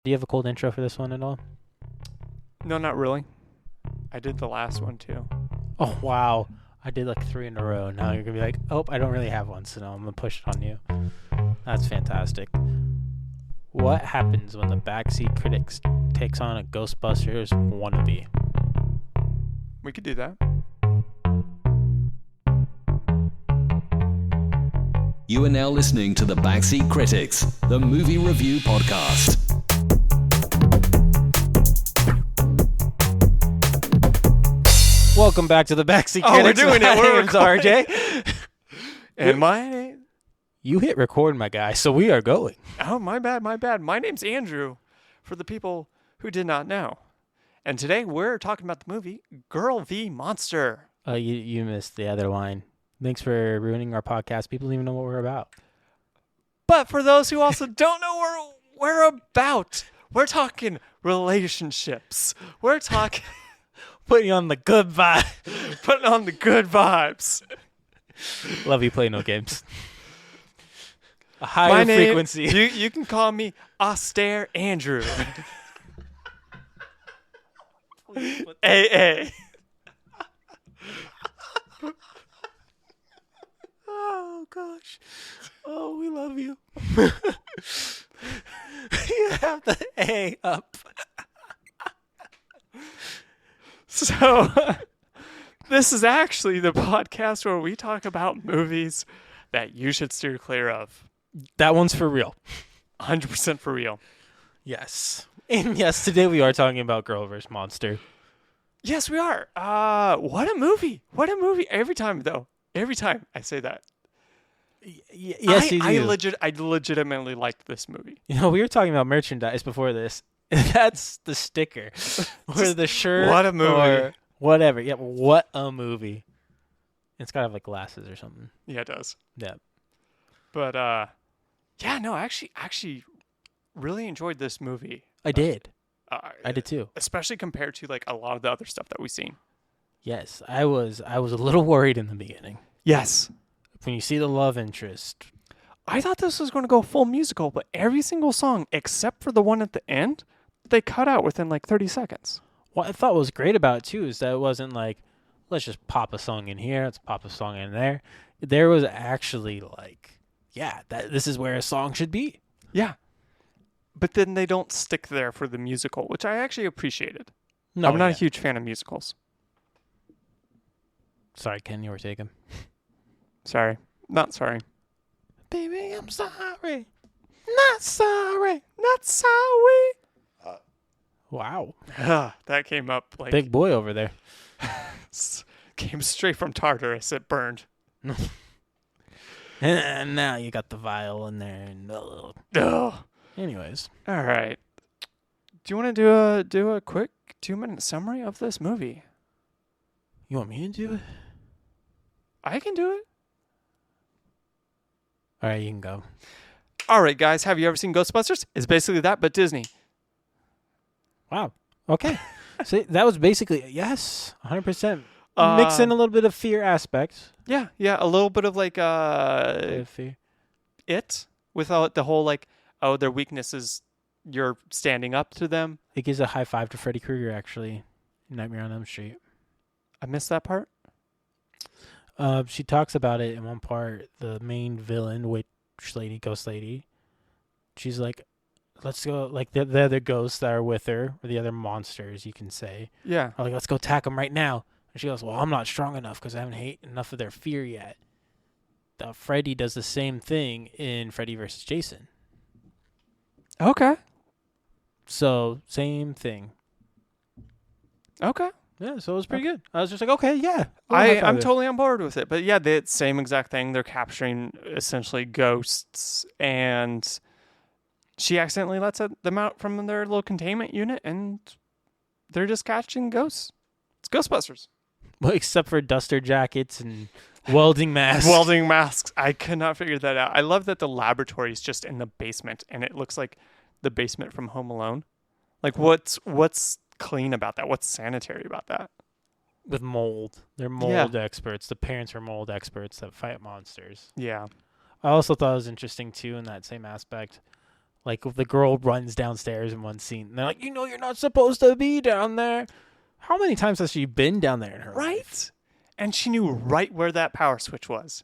Do you have a cold intro for this one at all? No, not really. I did the last one too. Oh, wow. I did like 3 in a row. Now you're going to be like, oh, I don't really have one, so now I'm going to push it on you. That's fantastic. What happens when the Backseat Critics takes on a Ghostbusters wannabe? We could do that. You are now listening to the Backseat Critics, the movie review podcast. Welcome back to the Backseat Oh, Critics. we're doing it. My We're name's RJ. And my name... You hit record, my guy, so we are going. Oh, my bad. My name's Andrew, for the people who did not know. And today we're talking about the movie Girl v. Monster. You missed the other line. Thanks for ruining our podcast. People don't even know what we're about. But for those who also don't know what we're about, we're talking relationships. We're talking... Putting on the good vibe. Putting on the good vibes. Love you play no games. A higher My name, frequency. You can call me Austere Andrew. AA. Oh, gosh. Oh, we love you. You have the A up. So, this is actually the podcast where we talk about movies that you should steer clear of. That one's for real. 100% for real. Yes. And yes, today we are talking about Girl vs. Monster. Yes, we are. What a movie. What a movie. Every time, though. Every time I say that. Yes, you do. I legitimately liked this movie. You know, we were talking about merchandise before this. That's the sticker. Or the shirt. What a movie. Or whatever. Yeah, what a movie. It's got to have like glasses or something. Yeah, it does. Yeah. But, yeah, no, I actually really enjoyed this movie. I did. I did too. Especially compared to like a lot of the other stuff that we've seen. Yes, I was a little worried in the beginning. Yes. When you see the love interest. I thought this was going to go full musical, but every single song except for the one at the end, they cut out within like 30 seconds. What I thought was great about it too is that it wasn't like, let's just pop a song in here, let's pop a song in there. There was actually like, yeah, this is where a song should be. Yeah. But then they don't stick there for the musical, which I actually appreciated. No, I'm not a huge fan of musicals. Sorry, Ken, you were taken. Sorry. Not sorry. Baby, I'm sorry. Not sorry. Not sorry. Wow. That came up like... Big boy over there. Came straight from Tartarus. It burned. And now you got the vial in there. And, Ugh. Anyways. All right. Do you want to do a quick 2-minute summary of this movie? You want me to do it? I can do it. All right, you can go. All right, guys. Have you ever seen Ghostbusters? It's basically that, but Disney. Wow. Okay. So that was basically, yes, 100%. Mix in a little bit of fear aspect. Yeah. A little bit of like Fear. It without the whole like, oh, their weakness is you're standing up to them. It gives a high five to Freddy Krueger, actually. Nightmare on Elm Street. I missed that part. She talks about it in one part. The main villain, witch lady, ghost lady. She's like, let's go, like the other ghosts that are with her, or the other monsters, you can say. Yeah. Are like, let's go attack them right now. And she goes, well, I'm not strong enough because I haven't hate enough of their fear yet. Freddy does the same thing in Freddy vs. Jason. Okay. So, same thing. Okay. Yeah, so it was pretty good. I was just like, okay, yeah. I'm totally on board with it. But yeah, the same exact thing. They're capturing essentially ghosts, and she accidentally lets them out from their little containment unit, and they're just catching ghosts. It's Ghostbusters. Well, except for duster jackets and welding masks. Welding masks. I could not figure that out. I love that the laboratory is just in the basement, and it looks like the basement from Home Alone. Like, what's clean about that? What's sanitary about that? With mold. They're mold experts. The parents are mold experts that fight monsters. Yeah. I also thought it was interesting, too, in that same aspect, Like the girl runs downstairs in one scene, and they're like, you're not supposed to be down there. How many times has she been down there in her life? Right? And she knew right where that power switch was.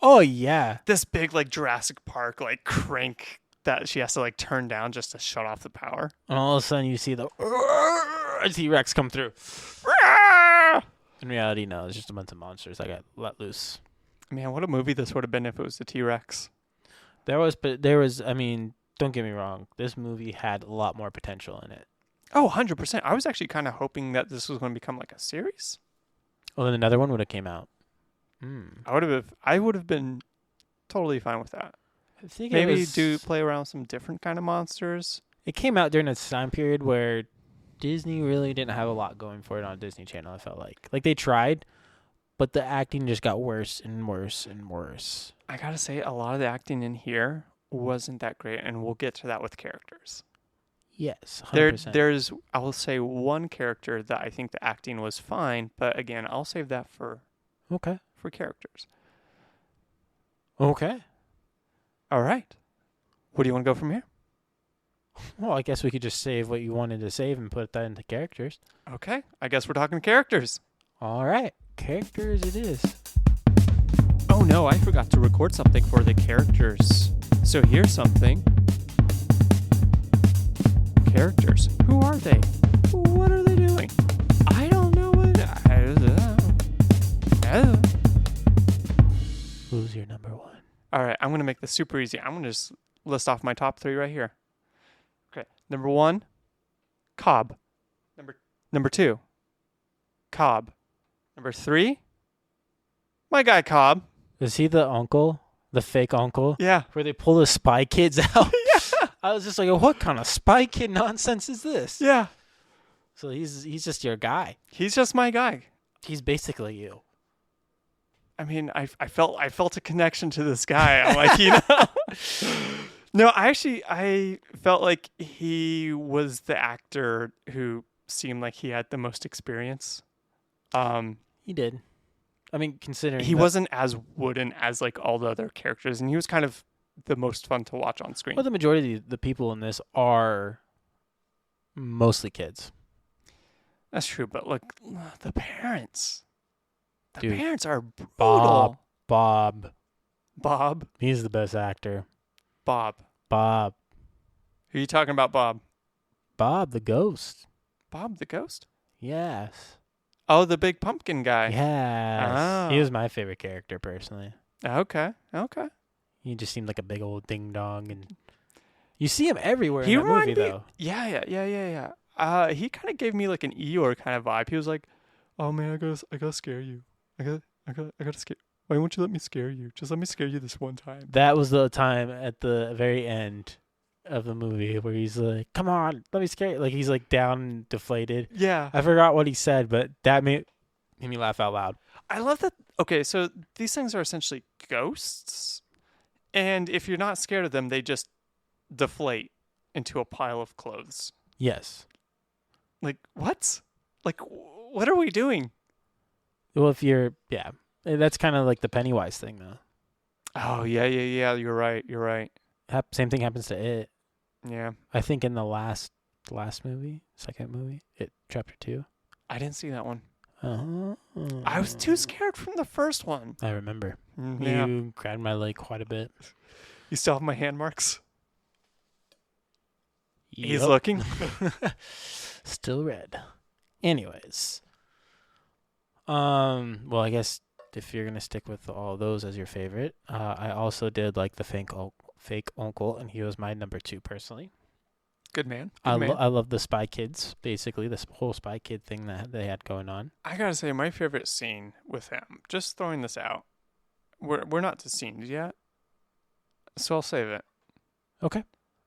Oh, yeah. This big, like, Jurassic Park, like, crank that she has to, like, turn down just to shut off the power. And all of a sudden you see the T-Rex come through. In reality, no, it's just a bunch of monsters that got let loose. Man, what a movie this would have been if it was the T-Rex. There was, I mean, don't get me wrong. This movie had a lot more potential in it. Oh, 100%. I was actually kind of hoping that this was going to become like a series. Well, then another one would have came out. I would have been totally fine with that. I think Maybe play around with some different kind of monsters. It came out during a time period where Disney really didn't have a lot going for it on Disney Channel, I felt like. Like, they tried, but the acting just got worse and worse and worse. I gotta say, a lot of the acting in here wasn't that great, and we'll get to that with characters. Yes, 100%. There's, I will say, one character that I think the acting was fine, but again, I'll save that for characters. Okay. All right. Where do you want to go from here? Well, I guess we could just save what you wanted to save and put that into characters. Okay. I guess we're talking characters. All right. Characters it is. Oh no, I forgot to record something for the characters. So here's something. Characters. Who are they? What are they doing? I don't know what. Who's your number one? All right, I'm going to make this super easy. I'm going to just list off my top 3 right here. Okay. Number 1, Cobb. Number 2, Cobb. Number 3, my guy Cobb. Is he the uncle? The fake uncle? Yeah. Where they pull the spy kids out? Yeah. I was just like, what kind of spy kid nonsense is this? Yeah. So he's just your guy. He's just my guy. He's basically you. I mean, I felt a connection to this guy. I'm like, No, I felt like he was the actor who seemed like he had the most experience. He did. I mean, considering he wasn't as wooden as like all the other characters, and he was kind of the most fun to watch on screen. Well, the majority of the people in this are mostly kids. That's true, but look, the parents. The Dude, parents are brutal. Bob. Bob. He's the best actor. Bob. Who are you talking about, Bob? Bob the ghost. Bob the ghost? Yes. Oh, the big pumpkin guy. Yes. Ah. He was my favorite character, personally. Okay. He just seemed like a big old ding dong, and you see him everywhere He in that movie, reminded me- though. Yeah. He kind of gave me like an Eeyore kind of vibe. He was like, "Oh man, I gotta scare you. I gotta scare. Why won't you let me scare you? Just let me scare you this one time." That was the time at the very end of the movie where he's like, "Come on, let me scare you." Like, he's like down and deflated. Yeah. I forgot what he said, but that made me laugh out loud. I love that. Okay, so these things are essentially ghosts, and if you're not scared of them, they just deflate into a pile of clothes. Yes. Like, what? Like, what are we doing? Well, yeah, that's kind of like the Pennywise thing, though. Oh, yeah. You're right. Same thing happens to It. Yeah. I think in the second movie, It Chapter 2. I didn't see that one. Uh-huh. I was too scared from the first one. I remember. Yeah. You grabbed my leg quite a bit. You still have my hand marks? He's Yep. looking. Still red. Anyways. Well, I guess if you're gonna stick with all those as your favorite, I also did like the fake uncle, and he was my number 2 personally. Good man. I love the Spy Kids, basically this whole Spy Kid thing that they had going on. I gotta say, my favorite scene with him. Just throwing this out. We're not to scenes yet, so I'll save it. Okay.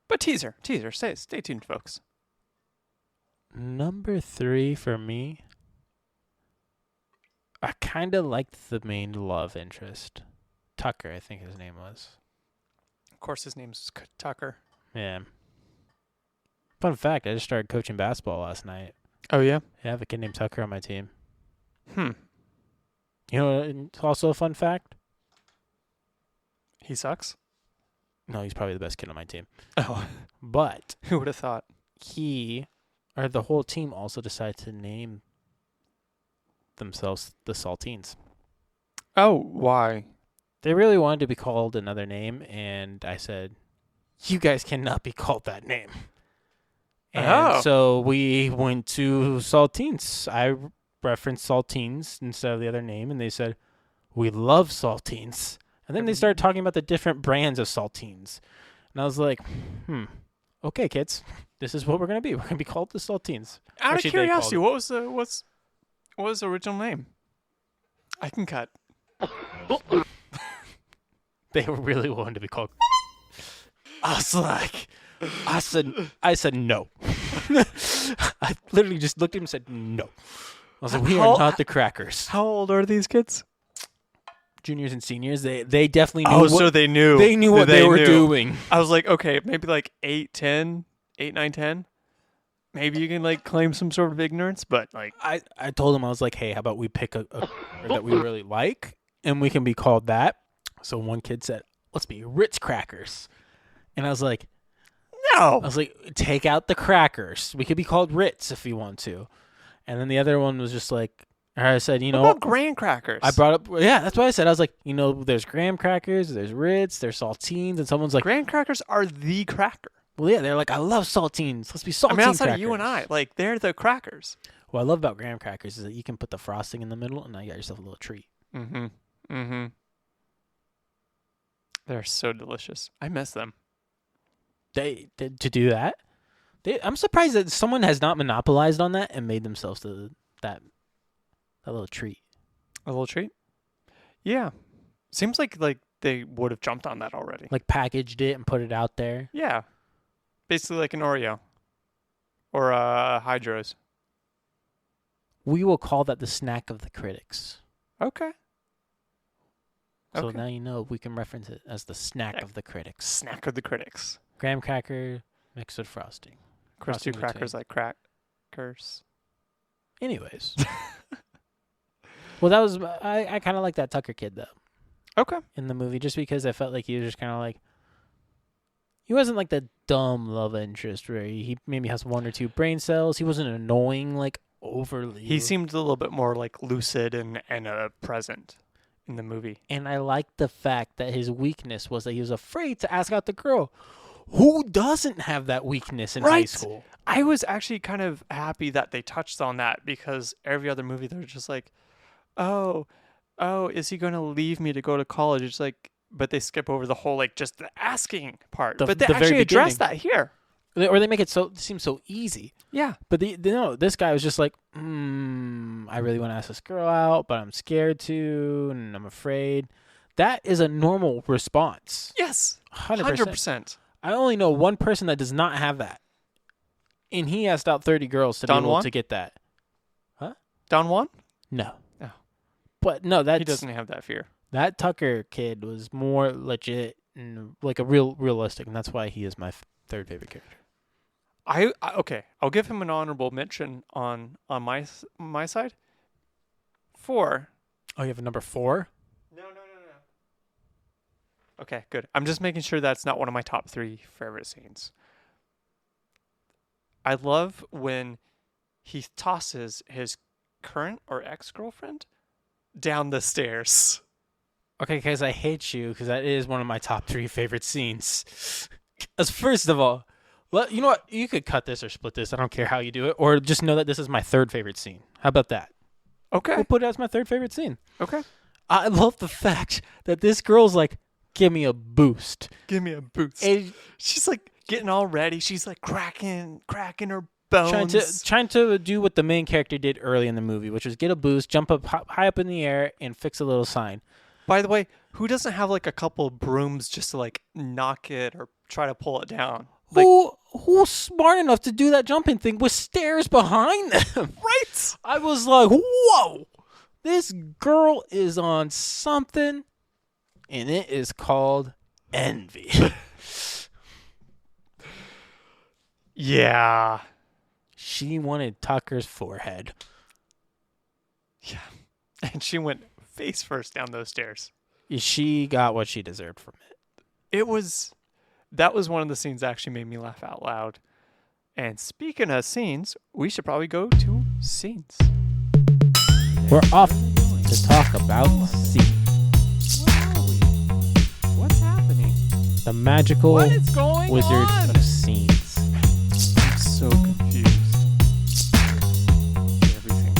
But teaser. Stay tuned, folks. Number 3 for me. I kind of liked the main love interest. Tucker, I think his name was. Of course, his name's Tucker. Yeah. Fun fact, I just started coaching basketball last night. Oh, yeah? I have a kid named Tucker on my team. You You know, it's also a fun fact. He sucks? No, he's probably the best kid on my team. Oh, But who would have thought? the whole team also decided to name themselves the Saltines. Oh, why? They really wanted to be called another name, and I said, you guys cannot be called that name. And so we went to Saltines. I referenced Saltines instead of the other name, and they said, we love Saltines. And then they started talking about the different brands of Saltines. And I was like, okay, kids, this is what we're going to be. We're going to be called the Saltines. Out Actually, of curiosity, what was the original name? I can cut. They were really wanting to be called. I was like, I said no. I literally just looked at him and said no. I was like, we are not the Crackers. How old are these kids? Juniors and seniors, they definitely knew. Oh, so they knew. They knew what they were doing. I was like, okay, maybe like 8, 9, 10. Maybe you can like claim some sort of ignorance, but like I told him, I was like, hey, how about we pick a word that we really like, and we can be called that. So one kid said, let's be Ritz Crackers. And I was like, no. I was like, take out the crackers. We could be called Ritz if you want to. And then the other one was just like, I said, what about graham crackers? I brought up, that's what I said. I was like, there's graham crackers, there's Ritz, there's saltines, and someone's like, graham crackers are the cracker. Well, yeah, they're like, I love saltines. Let's be saltine I mean, outside crackers. of you and I, like, they're the crackers. What I love about graham crackers is that you can put the frosting in the middle, and now you got yourself a little treat. Mm-hmm. They're so delicious. I miss them. To do that, I'm surprised that someone has not monopolized on that and made themselves that little treat. A little treat? Yeah. Seems like they would have jumped on that already. Like packaged it and put it out there. Yeah. Basically like an Oreo. Or Hydros. We will call that the snack of the critics. Okay. So now you know we can reference it as the snack of the critics. Snack of the critics. Graham cracker mixed with frosting. Crusty crackers like crackers. Anyways. Well, that was I kind of like that Tucker kid though. Okay. In the movie, just because I felt like he was just kind of like, he wasn't like the dumb love interest where he maybe has 1 or 2 brain cells. He wasn't annoying like overly. He seemed a little bit more like lucid and present in the movie. And I liked the fact that his weakness was that he was afraid to ask out the girl. Who doesn't have that weakness in high school? I was actually kind of happy that they touched on that, because every other movie they're just like, oh, is he going to leave me to go to college? It's like, but they skip over the whole like just the asking part. But they actually address that here. Or they make it seem so easy. Yeah. But this guy was just like, I really want to ask this girl out, but I'm scared to, and I'm afraid. That is a normal response. Yes. 100%. I only know one person that does not have that. And he asked out 30 girls to be able to get that. Huh? Don Juan? No. Oh. But no, he doesn't have that fear. That Tucker kid was more legit and like a realistic, and that's why he is my third favorite character. Okay, I'll give him an honorable mention on my side. 4. Oh, you have a number 4? No. Okay, good. I'm just making sure that's not one of my top 3 favorite scenes. I love when he tosses his current or ex-girlfriend down the stairs. Okay, because I hate you, because that is one of my top 3 favorite scenes. As first of all, you know what? You could cut this or split this. I don't care how you do it. Or just know that this is my 3rd favorite scene. How about that? Okay. We'll put it as my 3rd favorite scene. Okay. I love the fact that this girl's like, give me a boost. Give me a boost. And she's like getting all ready. She's like cracking her bones. Trying to do what the main character did early in the movie, which was get a boost, jump up high up in the air, and fix a little sign. By the way, who doesn't have like a couple of brooms just to like knock it or try to pull it down? Like, who's smart enough to do that jumping thing with stairs behind them? Right. I was like, whoa, this girl is on something, and it is called envy. Yeah. She wanted Tucker's forehead. Yeah. And she went face first down those stairs. She got what she deserved from it. It was that was one of the scenes that actually made me laugh out loud. And speaking of scenes, we should probably go to scenes. We're off to talk about scenes. Where are we? What's happening? The magical What is going wizards on? of scenes. I'm so confused. Everything.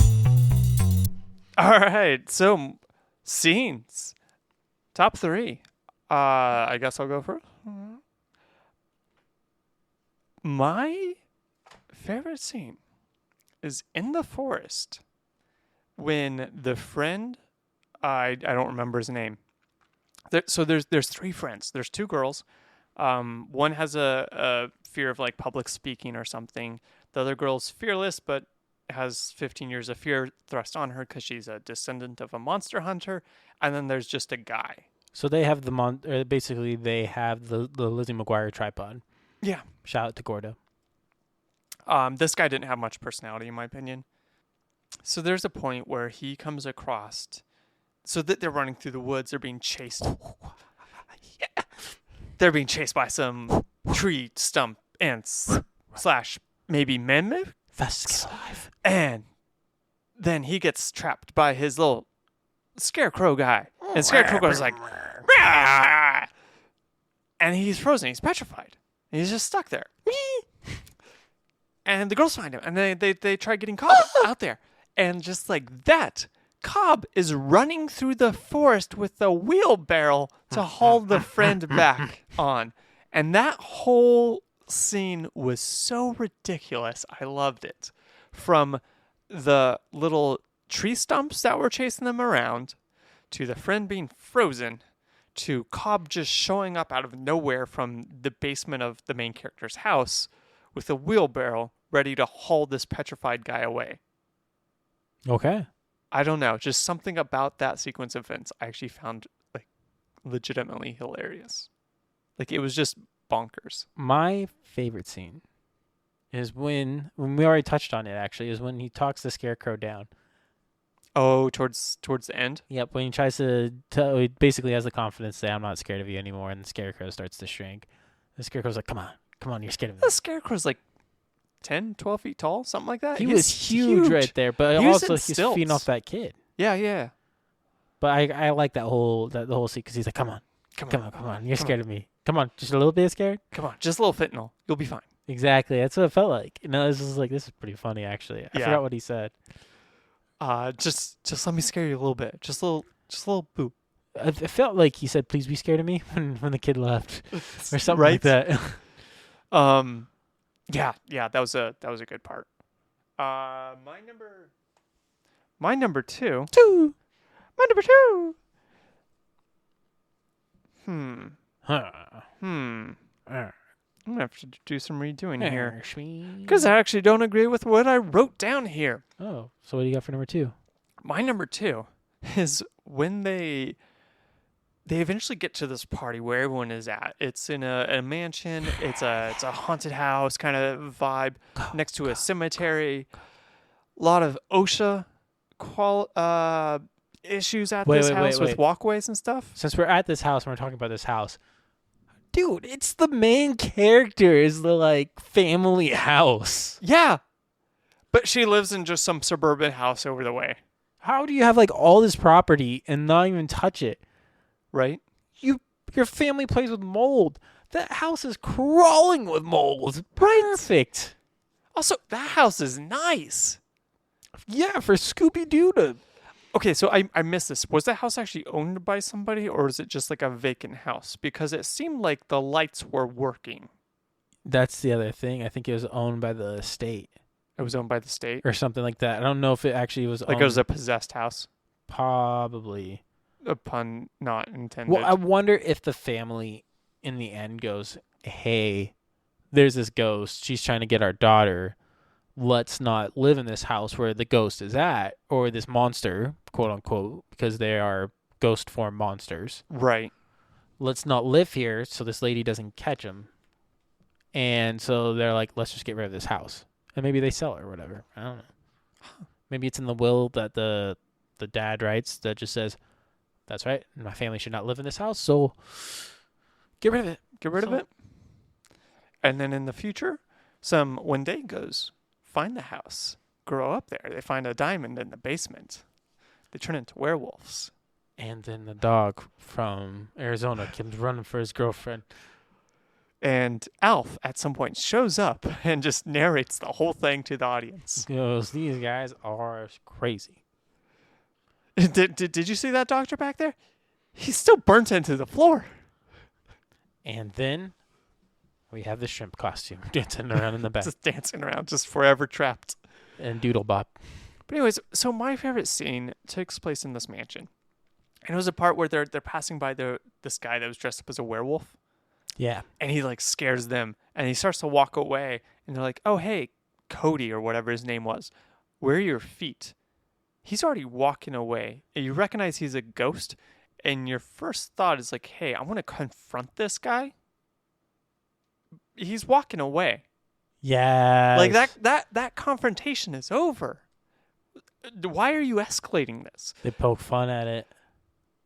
All right, so scenes. Top 3. I guess I'll go first. My favorite scene is in the forest when the friend, I don't remember his name. So there's 3 friends. There's 2 girls. One has a fear of like public speaking or something. The other girl's fearless, but has 15 years of fear thrust on her because she's a descendant of a monster hunter. And then there's just a guy. So they have basically they have the Lizzie McGuire tripod. Yeah. Shout out to Gordo. This guy didn't have much personality, in my opinion. So there's a point where he comes across, so that they're running through the woods. They're being chased. Yeah. They're being chased by some tree stump ants / maybe mammoth. Fastest alive. And then he gets trapped by his little scarecrow guy. And Scarecrow goes like, "Rah!" And he's frozen. He's petrified. He's just stuck there. And the girls find him, and they try getting Cobb out there. And just like that, Cobb is running through the forest with a wheelbarrow to haul the friend back on. And that whole scene was so ridiculous. I loved it. From the little tree stumps that were chasing them around, to the friend being frozen, to Cobb just showing up out of nowhere from the basement of the main character's house with a wheelbarrow ready to haul this petrified guy away. Okay. I don't know. Just something about that sequence of events I actually found like legitimately hilarious. Like it was just bonkers. My favorite scene is when we already touched on it actually, is when he talks the Scarecrow down. Oh, towards the end? Yep, when he tries to he basically has the confidence to say, I'm not scared of you anymore, and the Scarecrow starts to shrink. The Scarecrow's like, come on, you're scared of me. The Scarecrow's like 10, 12 feet tall, something like that. He was huge right there, but He was also in he's stilts. feeding off that kid. Yeah. But I like the whole scene because he's like, come on, you're scared of me. Come on, just a little bit scared? Come on, just a little fentanyl. You'll be fine. Exactly, that's what it felt like. This is pretty funny actually. I Yeah. forgot what he said. Just let me scare you a little bit. Just a little boop. It felt like he said, please be scared of me when the kid left or something Right? like that. Yeah, that was a good part. My number two. My number 2. I'm gonna have to do some redoing here because I actually don't agree with what I wrote down here. Oh, so what do you got for number 2? My number 2 is when they eventually get to this party where everyone is at. It's in a mansion. It's a haunted house kind of vibe next to a cemetery. A lot of OSHA issues at this house with walkways and stuff. Since we're at this house and we're talking about this house, dude, it's the main character is the like family house. Yeah, but she lives in just some suburban house over the way. How do you have like all this property and not even touch it? Right? Your family plays with mold. That house is crawling with mold. Perfect. Also, that house is nice. Yeah, for Scooby-Doo to... Okay, so I missed this. Was that house actually owned by somebody, or is it just like a vacant house? Because it seemed like the lights were working. That's the other thing. I think it was owned by the state. It was owned by the state? Or something like that. I don't know if it actually was like owned. It was a possessed house? Probably. A pun not intended. Well, I wonder if the family in the end goes, hey, there's this ghost. She's trying to get our daughter. Let's not live in this house where the ghost is at, or this monster, quote unquote, because they are ghost form monsters. Right. Let's not live here so this lady doesn't catch him. And so they're like, let's just get rid of this house. And maybe they sell it or whatever. I don't know. Maybe it's in the will that the dad writes that just says, that's right, my family should not live in this house, so get rid of it. Get rid of it? And then in the future, some Wendigos find the house, grow up there. They find a diamond in the basement. They turn into werewolves. And then the dog from Arizona comes running for his girlfriend. And Alf, at some point, shows up and just narrates the whole thing to the audience. He goes, these guys are crazy. Did you see that doctor back there? He's still burnt into the floor. And then we have the shrimp costume dancing around in the back. Just dancing around, just forever trapped. And Doodle Bop. But anyways, so my favorite scene takes place in this mansion. And it was a part where they're passing by this guy that was dressed up as a werewolf. Yeah. And he like scares them. And he starts to walk away. And they're like, oh, hey, Cody or whatever his name was. Where are your feet? He's already walking away. And you recognize he's a ghost. And your first thought is like, hey, I want to confront this guy. He's walking away. Yeah. Like that confrontation is over. Why are you escalating this? They poke fun at it.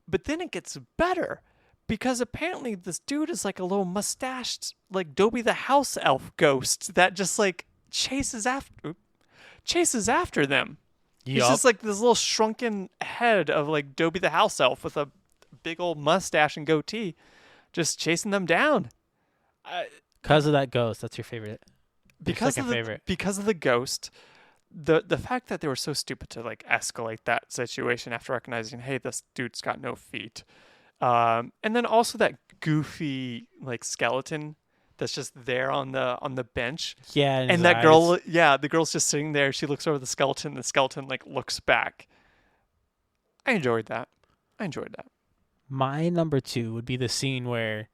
But then it gets better. Because apparently this dude is like a little mustached, like Dobie the house elf ghost that just like chases after them. He's just like this little shrunken head of like Dobie the house elf with a big old mustache and goatee, just chasing them down. Because of that ghost, that's your favorite. Because second favorite. Because of the ghost, the fact that they were so stupid to like escalate that situation after recognizing, hey, this dude's got no feet. And then also that goofy like skeleton that's just there on the bench. Yeah, and that girl, the girl's just sitting there. She looks over the skeleton. The skeleton like looks back. I enjoyed that. My number 2 would be the scene where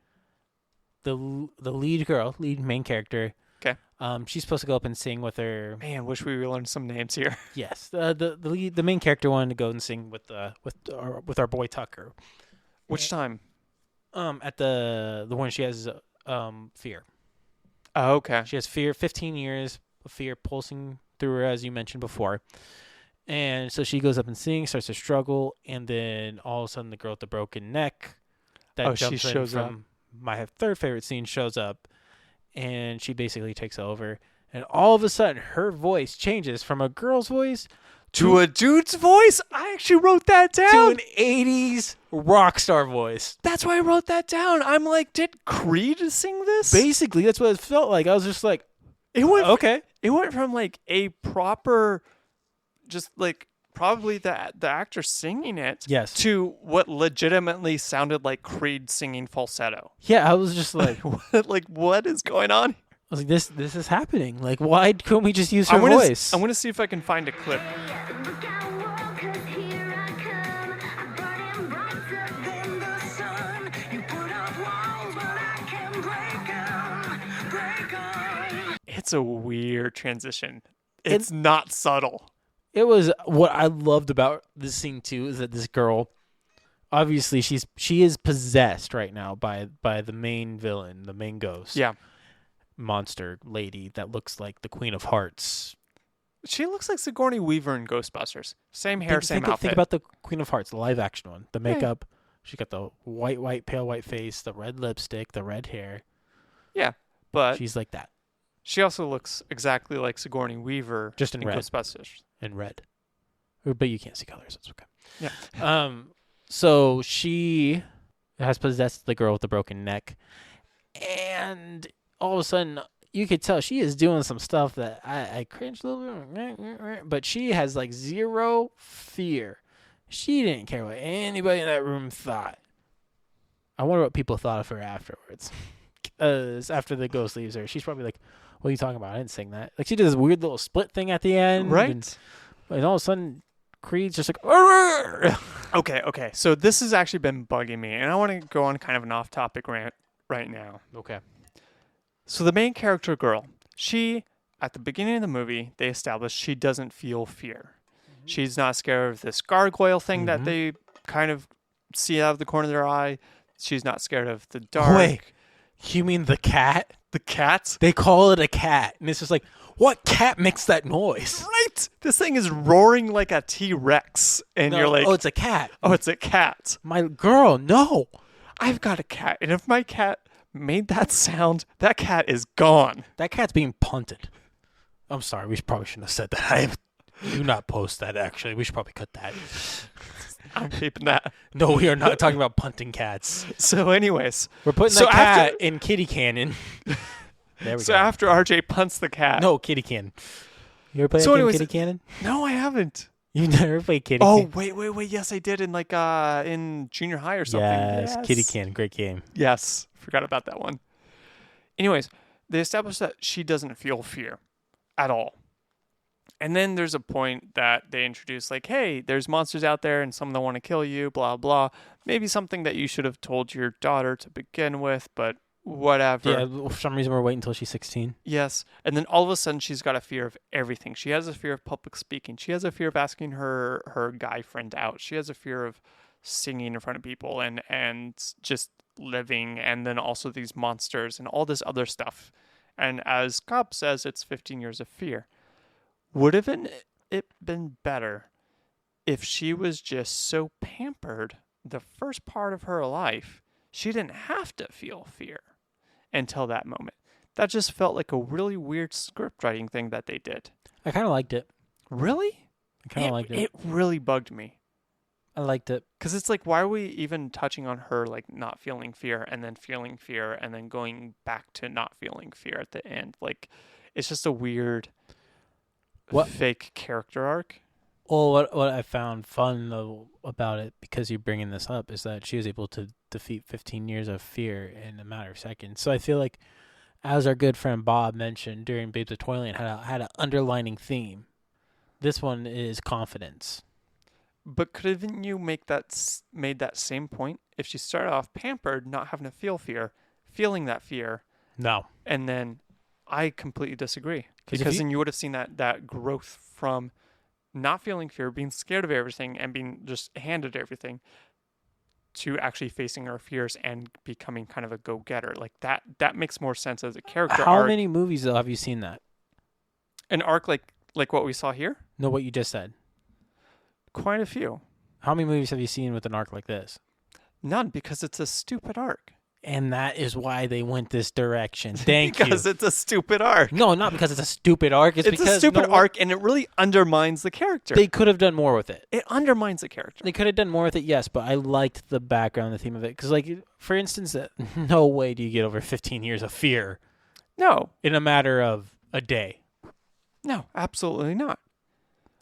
the lead main character. Okay. She's supposed to go up and sing with her. Man, wish we learned some names here. Yes. The main character wanted to go and sing with our boy Tucker. Which time? At the one she has fear. Oh, okay. She has fear, 15 years of fear pulsing through her, as you mentioned before. And so she goes up and sings, starts to struggle, and then all of a sudden the girl with the broken neck that jumps in from my third favorite scene shows up, and she basically takes over. And all of a sudden her voice changes from a girl's voice to a dude's voice? I actually wrote that down. To an 80s rock star voice. That's why I wrote that down. I'm like, did Creed sing this? Basically, that's what it felt like. I was just like, it went okay. It went from like a proper, just like probably the actor singing it, yes, to what legitimately sounded like Creed singing falsetto. Yeah, I was just like, what is going on? I was like, this is happening. Like, why couldn't we just use her voice? I'm going to see if I can find a clip. It's a weird transition. It's not subtle. It was what I loved about this scene too, is that this girl, obviously she is possessed right now by the main villain, the main ghost. Yeah. Monster lady that looks like the Queen of Hearts. She looks like Sigourney Weaver in Ghostbusters. Same hair, same outfit. Think about the Queen of Hearts, the live action one. The makeup. Yeah. She got the pale white face, the red lipstick, the red hair. Yeah, but she's like that. She also looks exactly like Sigourney Weaver, just in red. Ghostbusters. In red. But you can't see colors. It's okay. Yeah. So she has possessed the girl with the broken neck, and all of a sudden you could tell she is doing some stuff that I cringed a little bit, but she has like zero fear. She didn't care what anybody in that room thought. I wonder what people thought of her afterwards. After the ghost leaves her, she's probably like, what are you talking about? I didn't sing that. Like, she did this weird little split thing at the end. Right. And all of a sudden, Creed's just like, arr! Okay. So this has actually been bugging me, and I want to go on kind of an off-topic rant right now. Okay. So the main character girl, she, at the beginning of the movie, they established she doesn't feel fear. Mm-hmm. She's not scared of this gargoyle thing that they kind of see out of the corner of their eye. She's not scared of the dark. Wait, you mean the cat? The cat? They call it a cat. And it's just like, what cat makes that noise? Right. This thing is roaring like a T-Rex. And you're like, oh, it's a cat. Oh, it's a cat. My girl, no. I've got a cat. And if my cat made that sound, that cat is gone. That cat's being punted. I'm sorry. We probably shouldn't have said that. Do not post that, actually. We should probably cut that. I'm keeping that. No, we are not talking about punting cats. So anyways. We're putting the cat in kitty cannon. There we go. So after RJ punts the cat. No, kitty cannon. You ever play that game, kitty cannon? No, I haven't. You never played kitty cannon? Oh, wait. Yes, I did in in junior high or something. Yes, kitty cannon. Great game. Yes. Forgot about that one. Anyways, they established that she doesn't feel fear at all. And then there's a point that they introduce, like, hey, there's monsters out there and some of them want to kill you, blah, blah. Maybe something that you should have told your daughter to begin with, but whatever. Yeah, for some reason we're waiting until she's 16. Yes. And then all of a sudden she's got a fear of everything. She has a fear of public speaking. She has a fear of asking her guy friend out. She has a fear of singing in front of people and just living, and then also these monsters and all this other stuff. And as Cobb says, it's 15 years of fear. Would have it been better if she was just so pampered the first part of her life, she didn't have to feel fear until that moment? That just felt like a really weird script writing thing that they did. I kind of liked it. Really? I kind of liked it. It really bugged me. I liked it. Because it's like, why are we even touching on her, like, not feeling fear and then feeling fear and then going back to not feeling fear at the end? Like, it's just a weird... fake character arc. Well, what I found fun about it, because you're bringing this up, is that she was able to defeat 15 years of fear in a matter of seconds. So I feel like, as our good friend Bob mentioned during Babes of Toyland, had an underlining theme. This one is confidence. But couldn't you made that same point if she started off pampered, not having to feel fear, feeling that fear? No. And then I completely disagree. Because then you would have seen that growth from not feeling fear, being scared of everything, and being just handed everything, to actually facing her fears and becoming kind of a go-getter. Like, that makes more sense as a character How arc. many movies, though, have you seen that? An arc like what we saw here? No, what you just said. Quite a few. How many movies have you seen with an arc like this? None, because it's a stupid arc. And that is why they went this direction. Thank you. Because it's a stupid arc. No, not because it's a stupid arc. It's because a stupid arc, and it really undermines the character. They could have done more with it. It undermines the character. They could have done more with it, yes, but I liked the background, the theme of it. Because, like, for instance, no way do you get over 15 years of fear. No. In a matter of a day. No, absolutely not.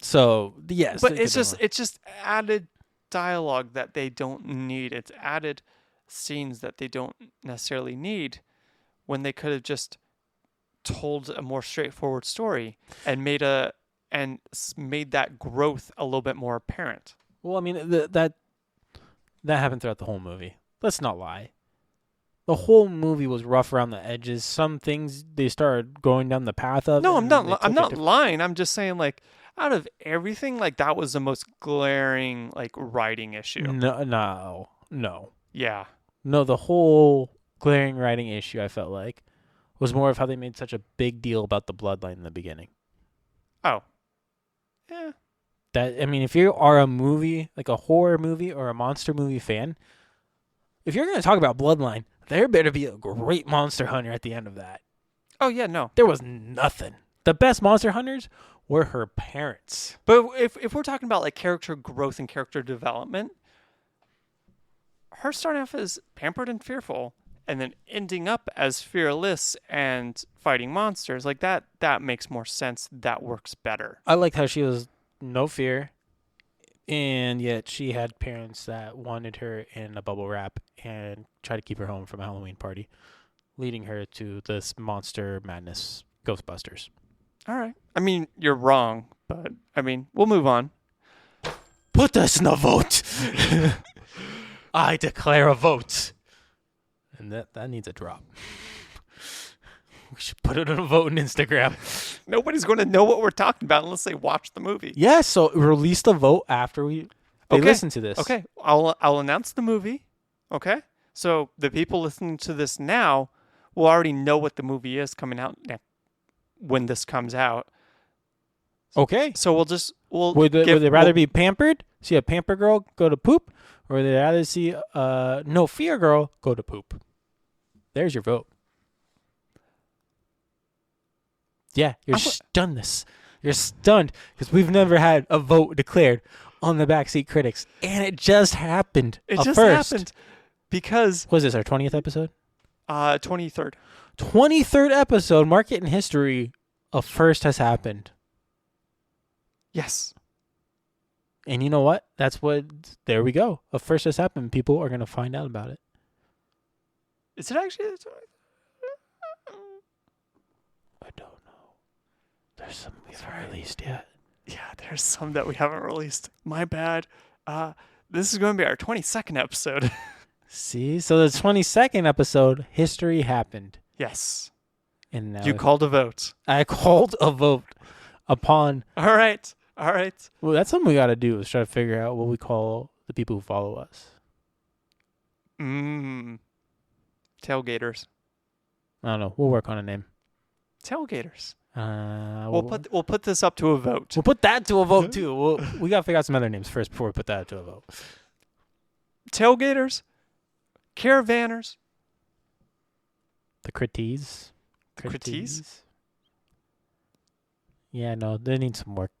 So, yes. But it's just added dialogue that they don't need. It's added scenes that they don't necessarily need, when they could have just told a more straightforward story and made that growth a little bit more apparent. Well, I mean, that happened throughout the whole movie. Let's not lie. The whole movie was rough around the edges. Some things they started going down the path of. No, I'm not lying. I'm just saying, like, out of everything, like, that was the most glaring, like, writing issue. No. Yeah. No, the whole glaring writing issue, I felt like, was more of how they made such a big deal about the bloodline in the beginning. Oh. Yeah. I mean, if you are a movie, like a horror movie or a monster movie fan, if you're going to talk about bloodline, there better be a great monster hunter at the end of that. Oh, yeah, no. There was nothing. The best monster hunters were her parents. But if we're talking about, like, character growth and character development, her starting off as pampered and fearful, and then ending up as fearless and fighting monsters, like, that makes more sense. That works better. I liked how she was no fear, and yet she had parents that wanted her in a bubble wrap and try to keep her home from a Halloween party, leading her to this monster madness, Ghostbusters. All right. I mean, you're wrong, but, I mean, we'll move on. Put this in a vote. I declare a vote. And that needs a drop. We should put it on a vote on Instagram. Nobody's going to know what we're talking about unless they watch the movie. Yeah, so release the vote after they listen to this. Okay, I'll announce the movie. Okay? So the people listening to this now will already know what the movie is coming out when this comes out. Okay. So would they rather be pampered? See a pamper girl go to poop? Or would they rather see no fear girl go to poop? There's your vote. Yeah, you're stunned. You're stunned because we've never had a vote declared on the Backseat Critics, and it just happened. It just happened because was this our 20th episode? 23rd. 23rd episode. Mark it in history. A first has happened. Yes. And you know what? There we go. A first has happened. People are going to find out about it. Is it actually? I don't know. There's some we haven't released yet. Yeah, there's some that we haven't released. My bad. This is going to be our 22nd episode. See? So the 22nd episode, history happened. Yes. And now you called a vote. I called a vote upon... All right. Well, that's something we got to do is try to figure out what we call the people who follow us. Tailgaters. I don't know. We'll work on a name. Tailgaters. We'll put this up to a vote. We'll put that to a vote too. We got to figure out some other names first before we put that to a vote. Tailgaters. Caravanners. The Crities. Crities? Yeah, no, they need some work.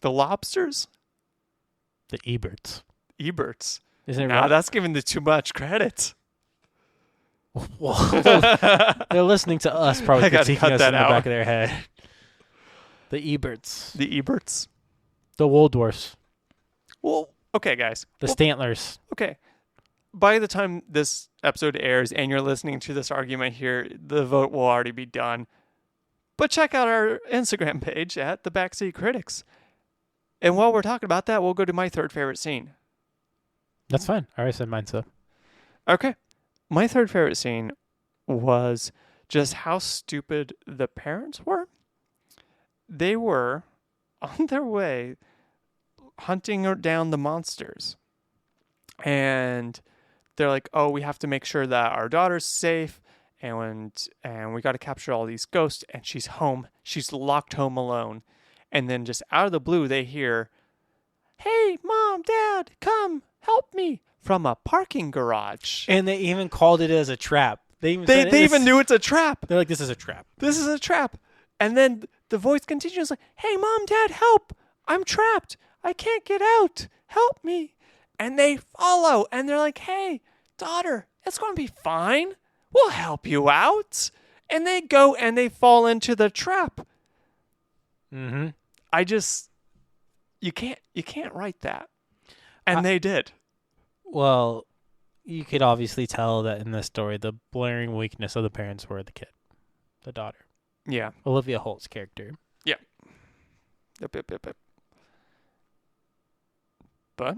The Lobsters. The Eberts. Isn't it right? That's giving them too much credit. Well, they're listening to us, probably critiquing us in the back of their head. The Eberts. The Waldorfs. Well, okay, guys. The Stantlers. Okay. By the time this episode airs and you're listening to this argument here, the vote will already be done. But check out our Instagram page at The Backseat Critics. And while we're talking about that, we'll go to my third favorite scene. That's fine. I already said mine, so. Okay. My third favorite scene was just how stupid the parents were. They were on their way hunting down the monsters. And they're like, oh, we have to make sure that our daughter's safe. And we got to capture all these ghosts. And she's home. She's locked home alone. And then just out of the blue, they hear, hey, Mom, Dad, come help me, from a parking garage. And they even called it as a trap. They even knew it's a trap. They're like, this is a trap. This is a trap. And then the voice continues like, hey, Mom, Dad, help. I'm trapped. I can't get out. Help me. And they follow. And they're like, hey, daughter, it's going to be fine. We'll help you out. And they go and they fall into the trap. Mm-hmm. You can't write that. And they did. Well, you could obviously tell that in this story, the blaring weakness of the parents were the kid, the daughter. Yeah. Olivia Holt's character. Yeah. Yep. But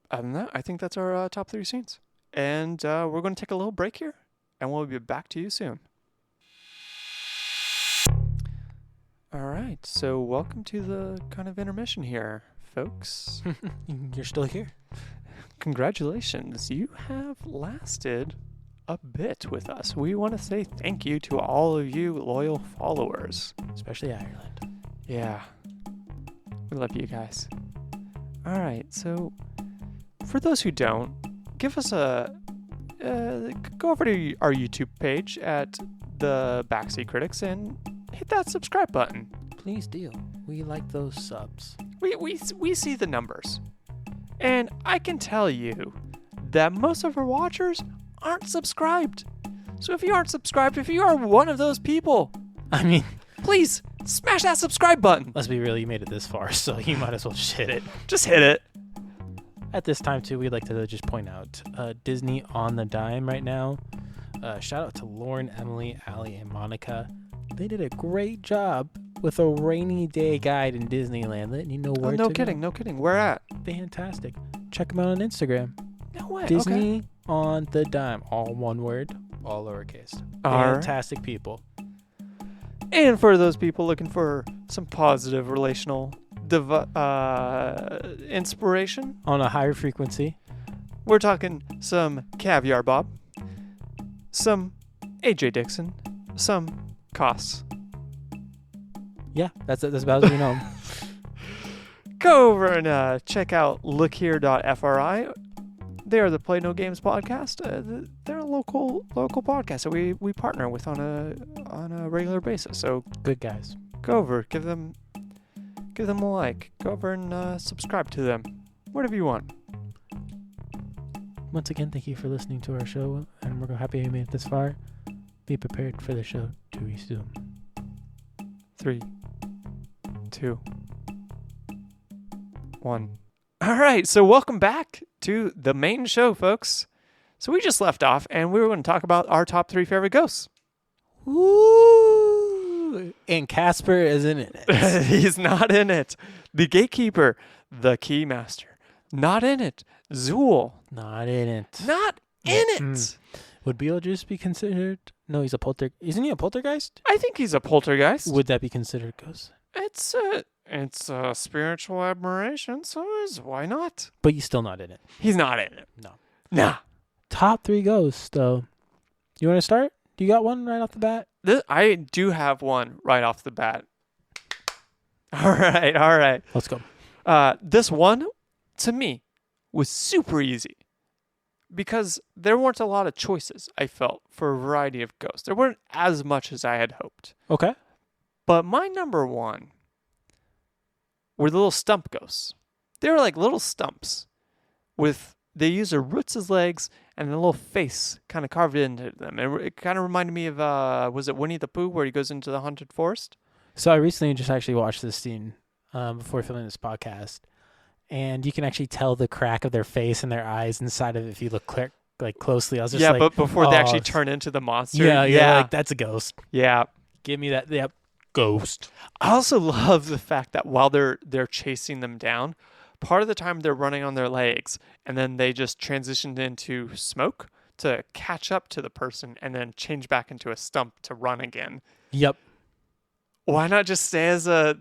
other than that, I think that's our top 3 scenes. And we're going to take a little break here, and we'll be back to you soon. All right, so welcome to the kind of intermission here, folks. You're still here. Congratulations, you have lasted a bit with us. We want to say thank you to all of you loyal followers. Especially Ireland. Yeah, we love you guys. All right, so for those who don't, give us go over to our YouTube page at The Backseat Critics and hit that subscribe button. Please do. We like those subs. We see the numbers. And I can tell you that most of our watchers aren't subscribed. So if you aren't subscribed, if you are one of those people, I mean, please smash that subscribe button. Let's be real, you made it this far, so you might as well just hit it. Just hit it. At this time, too, we'd like to just point out Disney on the dime right now. Shout out to Lauren, Emily, Allie, and Monica. They did a great job with a rainy day guide in Disneyland, letting you know where to go. No kidding. Where at? Fantastic. Check them out on Instagram. No way. Disney okay. on the dime. All one word, all lowercase. Fantastic people. And for those people looking for some positive relational inspiration on a higher frequency, we're talking some Caviar Bob, some AJ Dixon, some Koss. Yeah, that's about as we know them. Go over and check out lookhere.fri. They are the Play No Games podcast. They're a local podcast that we partner with on a regular basis. So Good guys. go over, give them a like. Go over and subscribe to them, whatever you want. Once again, thank you for listening to our show, and we're happy you made it this far. Be prepared for the show to resume. 3, 2, 1. All right, so welcome back to the main show, folks. So we just left off, and we were going to talk about our top 3 favorite ghosts. Woo! And Casper isn't in it. He's not in it. The gatekeeper, the keymaster, not in it. Zool, Not in it. not in it. Would Beetlejuice be considered? No, he's a poltergeist. Isn't he a poltergeist? I think he's a poltergeist. Would that be considered ghost? It's a spiritual admiration, so why not? But he's still not in it. He's not in it. No. Nah. Top 3 ghosts, though. You want to start? Do you got one right off the bat? I do have one right off the bat. All right. Let's go. This one, to me, was super easy because there weren't a lot of choices, I felt, for a variety of ghosts. There weren't as much as I had hoped. Okay. But my number one were the little stump ghosts. They were like little stumps they use their roots as legs and a little face kind of carved into them. And it kind of reminded me of, was it Winnie the Pooh where he goes into the haunted forest? So I recently just actually watched this scene before filming this podcast, and you can actually tell the crack of their face and their eyes inside of it if you look closely. I was just like, but before they actually turn into the monster. Yeah, like that's a ghost. Yeah. Give me that. Yep, ghost. I also love the fact that while they're chasing them down, part of the time they're running on their legs, and then they just transitioned into smoke to catch up to the person and then change back into a stump to run again. Yep. Why not just stay as a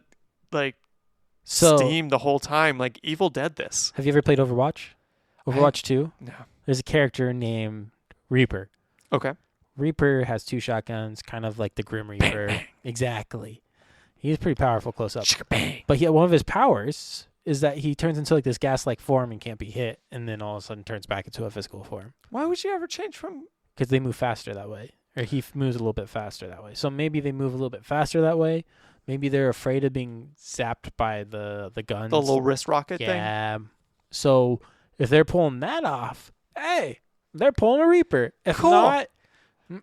steam the whole time? Like Evil Dead this. Have you ever played Overwatch? Overwatch 2? No. There's a character named Reaper. Okay. Reaper has 2 shotguns, kind of like the Grim Reaper. Bang, bang. Exactly. He's pretty powerful close up. Bang. But one of his powers is that he turns into like this gas-like form and can't be hit, and then all of a sudden turns back into a physical form. Why would you ever change from? Because they move faster that way. Or he moves a little bit faster that way. So maybe they move a little bit faster that way. Maybe they're afraid of being zapped by the guns. The little wrist rocket thing? Yeah. So if they're pulling that off, hey, they're pulling a Reaper. If Cool. not,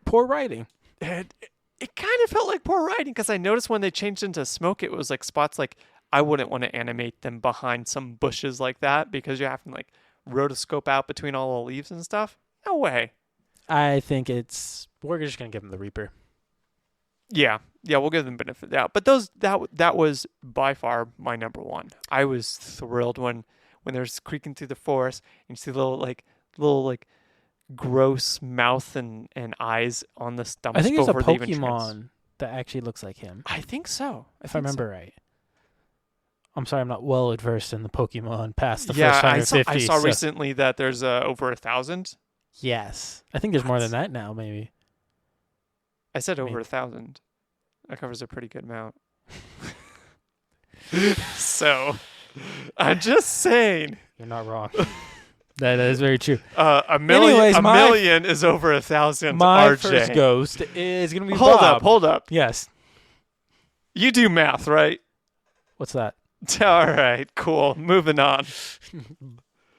poor writing. It kind of felt like poor writing because I noticed when they changed into smoke, it was like spots like I wouldn't want to animate them behind some bushes like that because you have to like rotoscope out between all the leaves and stuff. No way. I think we're just going to give them the Reaper. Yeah, we'll give them benefit of the doubt. But that was by far my number one. I was thrilled when they're creaking through the forest and you see little gross mouth and eyes on the stumps. I think there's a before they even Pokemon that actually looks like him. I think so. If I remember right. I'm sorry, I'm not well adversed in the Pokemon past the Yeah, first 150. I saw recently that there's over 1,000. Yes. I think there's more than that now, maybe. I said over Maybe. 1,000. That covers a pretty good amount. So, I'm just saying. You're not wrong. That is very true. A million, Anyways, million is over 1,000. My RJ. first ghost is going to be Hold Bob. Hold up. Yes. You do math, right? What's that? All right, cool. Moving on.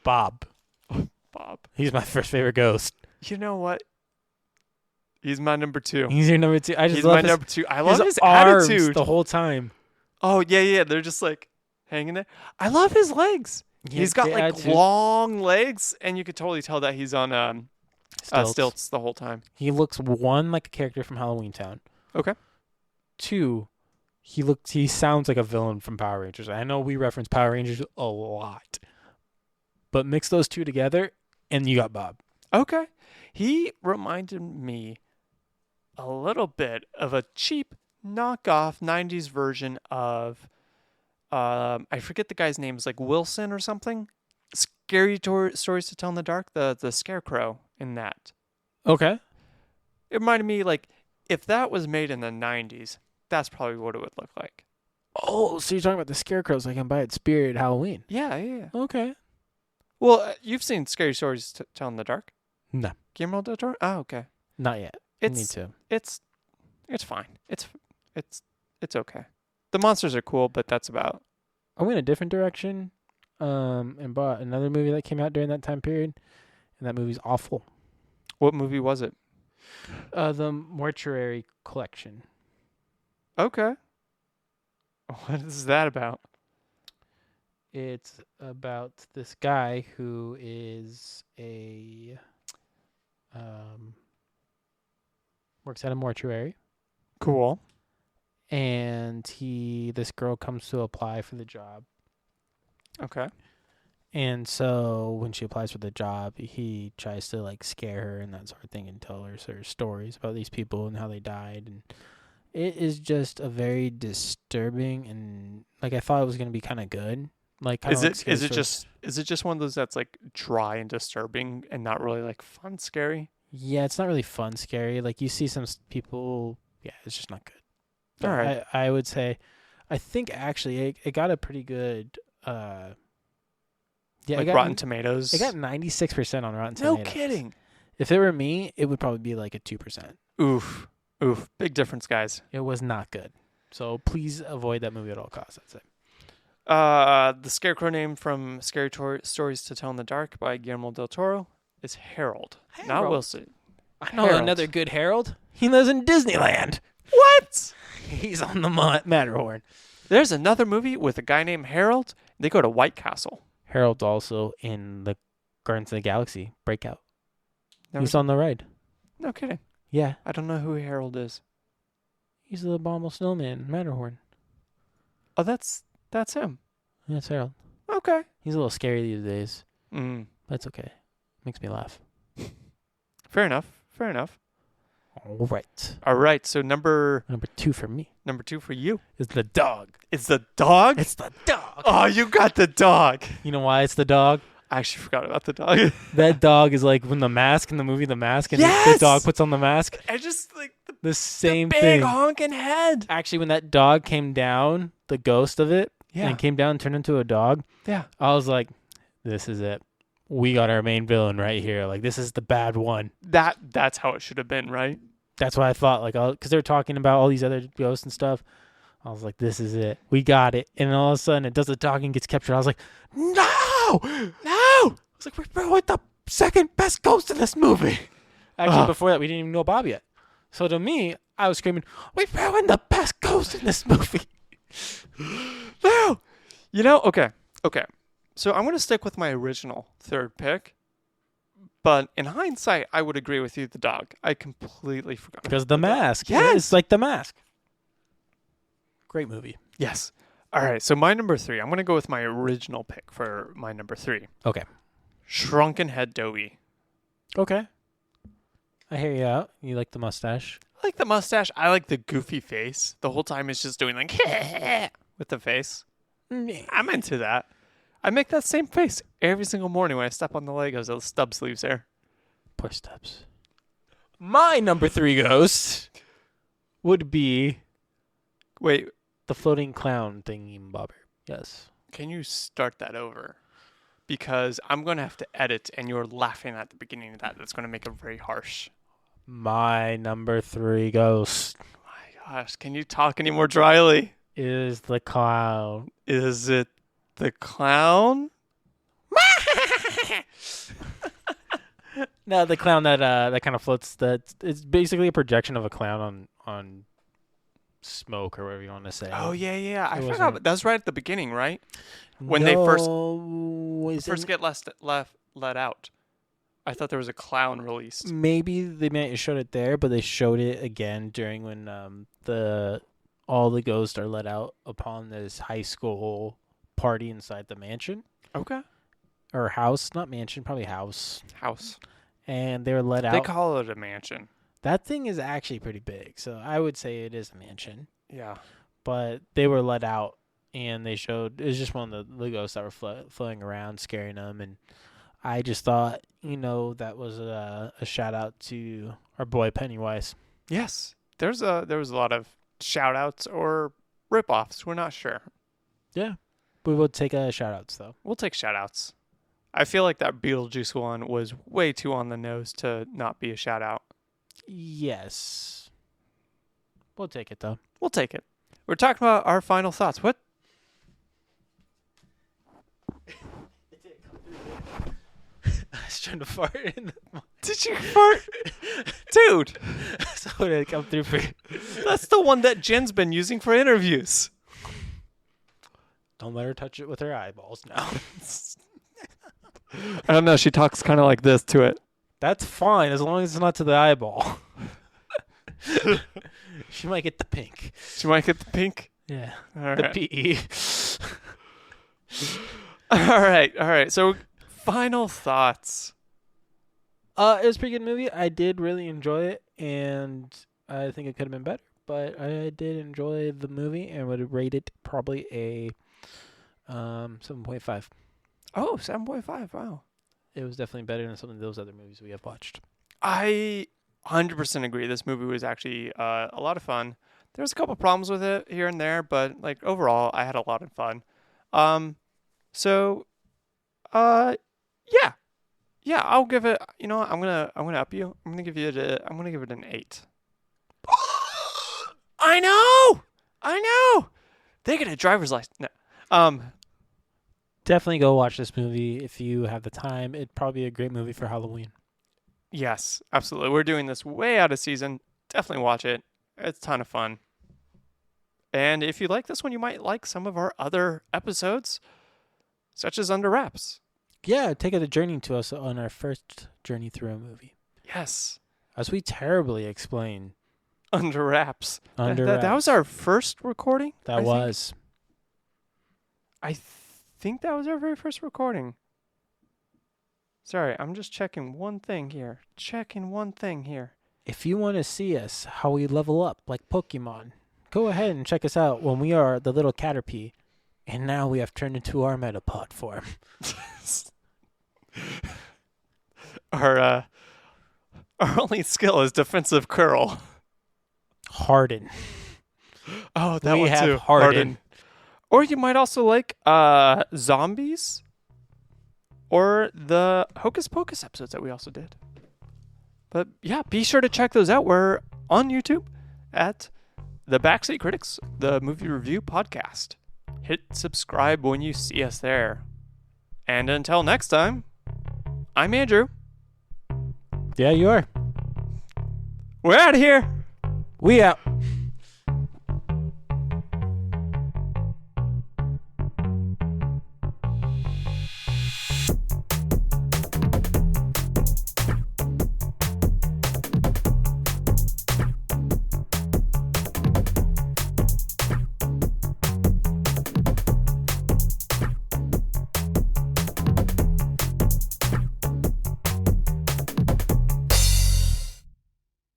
Bob. Bob. He's my first favorite ghost. You know what? He's my number 2. He's your number 2. I just He's love my number 2. I love his arms attitude. the whole time. Oh, yeah. They're just like hanging there. I love his legs. Yeah, He's got the like attitude. long legs, and you could totally tell that he's on stilts the whole time. He looks, 1, like a character from Halloween Town. Okay. 2, he sounds like a villain from Power Rangers. I know we reference Power Rangers a lot. But mix those 2 together, and you got Bob. Okay. He reminded me a little bit of a cheap knockoff 90s version of, I forget the guy's name. It's like Wilson or something. Scary Stories to Tell in the Dark, the scarecrow in that. Okay. It reminded me, like, if that was made in the 90s, that's probably what it would look like. Oh, so you're talking about the scarecrows I can buy at Spirit Halloween. Yeah. Okay. Well, you've seen Scary Stories to Tell in the Dark? No. Guillermo del Toro? Oh, okay. Not yet. Me too. It's fine. It's okay. The monsters are cool, but that's about. I went a different direction, and bought another movie that came out during that time period, and that movie's awful. What movie was it? The Mortuary Collection. Okay. What is that about? It's about this guy who is works at a mortuary, Cool. and this girl comes to apply for the job. Okay. And so when she applies for the job, he tries to like scare her and that sort of thing and tell her sort of stories about these people and how they died. And it is just a very disturbing, and like I thought it was going to be kind of good. Like Is it just one of those that's like dry and disturbing and not really like fun scary? Yeah, it's not really fun scary. Like you see some people, yeah, it's just not good. But All right. I would say, I think actually it got a pretty good. Yeah, Like Rotten Tomatoes. It got 96% on Rotten Tomatoes. No kidding. If it were me, it would probably be like a 2%. Oof. Big difference, guys. It was not good. So please avoid that movie at all costs, I'd say. The scarecrow name from Scary Stories to Tell in the Dark by Guillermo del Toro is Harold. Not Harold. Wilson. I know Harold. another good Harold. He lives in Disneyland. What? He's on the Matterhorn. There's another movie with a guy named Harold. They go to White Castle. Harold's also in the Guardians of the Galaxy Breakout. Never He's on the ride. No kidding. Yeah. I don't know who Harold is. He's the abominable snowman, Matterhorn. Oh, that's him. That's Harold. Okay. He's a little scary these days. Mm. That's okay. Makes me laugh. Fair enough. All right. All right. So number 2 for me 2 for you is the dog. is the dog. It's the dog. Oh, you got the dog. You know why it's the dog? I actually forgot about the dog. That dog is like when The Mask in the movie The Mask, and Yes! the dog puts on the mask. I just like The same big thing. honking head. Actually, when that dog came down, the ghost of it, Yeah. and came down and turned into a dog, Yeah. I was like, this is it. We got our main villain right here. Like, this is the bad one. That's how it should have been, right? That's what I thought. Like, because they were talking about all these other ghosts and stuff. I was like, this is it. We got it. And all of a sudden, it does the dog and gets captured. I was like, no! I was like, we're with the second best ghost in this movie. Actually, before that, we didn't even know Bob yet. So to me, I was screaming, we ruined the best ghost in this movie. No. You know, okay. So I'm going to stick with my original third pick. But in hindsight, I would agree with you, the dog. I completely forgot. Because The Mask. Yes. It's like The Mask. Great movie. Yes. All right. So my number 3, I'm going to go with my original pick for my number 3. Okay. Shrunken Head Dowie. Okay. I hear you out. You like the mustache. I like the mustache. I like the goofy face. The whole time it's just doing like with the face. I'm into that. I make that same face every single morning when I step on the Legos of the stub sleeves there. Poor Stubbs. My number 3 ghost would be Wait, the floating clown thingy bobber. Yes. can you start that over? Because I'm going to have to edit and you're laughing at the beginning of that. That's going to make it very harsh. My number 3 ghost My gosh, can you talk any more dryly? is the clown. Is it the clown? No, the clown that kind of floats. It's basically a projection of a clown on smoke or whatever you want to say. Oh, yeah. I It forgot. wasn't- That was right at the beginning, right? When they first first get let out. I thought there was a clown released. Maybe they may have showed it there, but they showed it again during when all the ghosts are let out upon this high school party inside the mansion Okay. or house, not mansion, probably house. House. And they were let They out. call it a mansion. That thing is actually pretty big, so I would say it is a mansion. Yeah. But they were let out, and they showed it was just one of the ghosts that were floating around, scaring them. And I just thought, that was a shout out to our boy Pennywise. Yes. There was a lot of shout outs or rip-offs. We're not sure. Yeah, we will take shout outs though. We'll take shout outs. I feel like that Beetlejuice one was way too on the nose to not be a shout out. Yes. We'll take it, though. We'll take it. We're talking about our final thoughts. What? I was trying to fart in the... Did you fart? Dude. So did it come through for you? That's the one that Jen's been using for interviews. Don't let her touch it with her eyeballs now. I don't know. She talks kind of like this to it. That's fine, as long as it's not to the eyeball. She might get the pink. She might get the pink? Yeah. All the right. PE. All right. So, final thoughts. It was a pretty good movie. I did really enjoy it, and I think it could have been better. But I did enjoy the movie and would rate it probably a 7.5. Oh, 7.5. Wow. It was definitely better than some of those other movies we have watched. I 100% agree. This movie was actually a lot of fun. There was a couple problems with it here and there, but like overall, I had a lot of fun. Yeah, I'll give it. You know, I'm gonna up you. I'm gonna give it an 8. I know. They get a driver's license. No. Definitely go watch this movie if you have the time. It'd probably be a great movie for Halloween. Yes, absolutely. We're doing this way out of season. Definitely watch it. It's a ton of fun. And if you like this one, you might like some of our other episodes, such as Under Wraps. Yeah, take a journey to us on our first journey through a movie. Yes. As we terribly explain. Under Wraps. Under That was our first recording? That was. I think that was our very first recording. Sorry, I'm just checking one thing here. If you want to see us, how we level up like Pokemon, go ahead and check us out when we are the little Caterpie. And now we have turned into our Metapod form. Our only skill is defensive curl. Harden. Oh, that we one have too. Harden. Or you might also like zombies, or the Hocus Pocus episodes that we also did. But yeah, be sure to check those out. We're on YouTube at The Backseat Critics, the movie review podcast. Hit subscribe when you see us there. And until next time, I'm Andrew. Yeah, you are. We're out of here. We out.